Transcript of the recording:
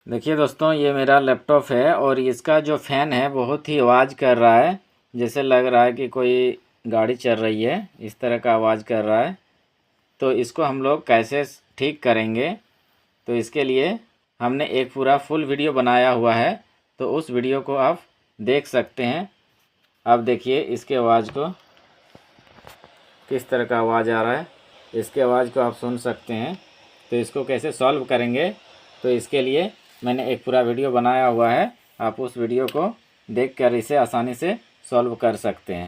देखिए दोस्तों, ये मेरा लैपटॉप है और इसका जो फ़ैन है बहुत ही आवाज़ कर रहा है। जैसे लग रहा है कि कोई गाड़ी चल रही है, इस तरह का आवाज़ कर रहा है। तो इसको हम लोग कैसे ठीक करेंगे, तो इसके लिए हमने एक पूरा फुल वीडियो बनाया हुआ है। तो उस वीडियो को आप देख सकते हैं। आप देखिए इसके आवाज़ को, किस तरह का आवाज़ आ रहा है, इसके आवाज़ को आप सुन सकते हैं। तो इसको कैसे सॉल्व करेंगे, तो इसके लिए मैंने एक पूरा वीडियो बनाया हुआ है। आप उस वीडियो को देखकर इसे आसानी से सॉल्व कर सकते हैं।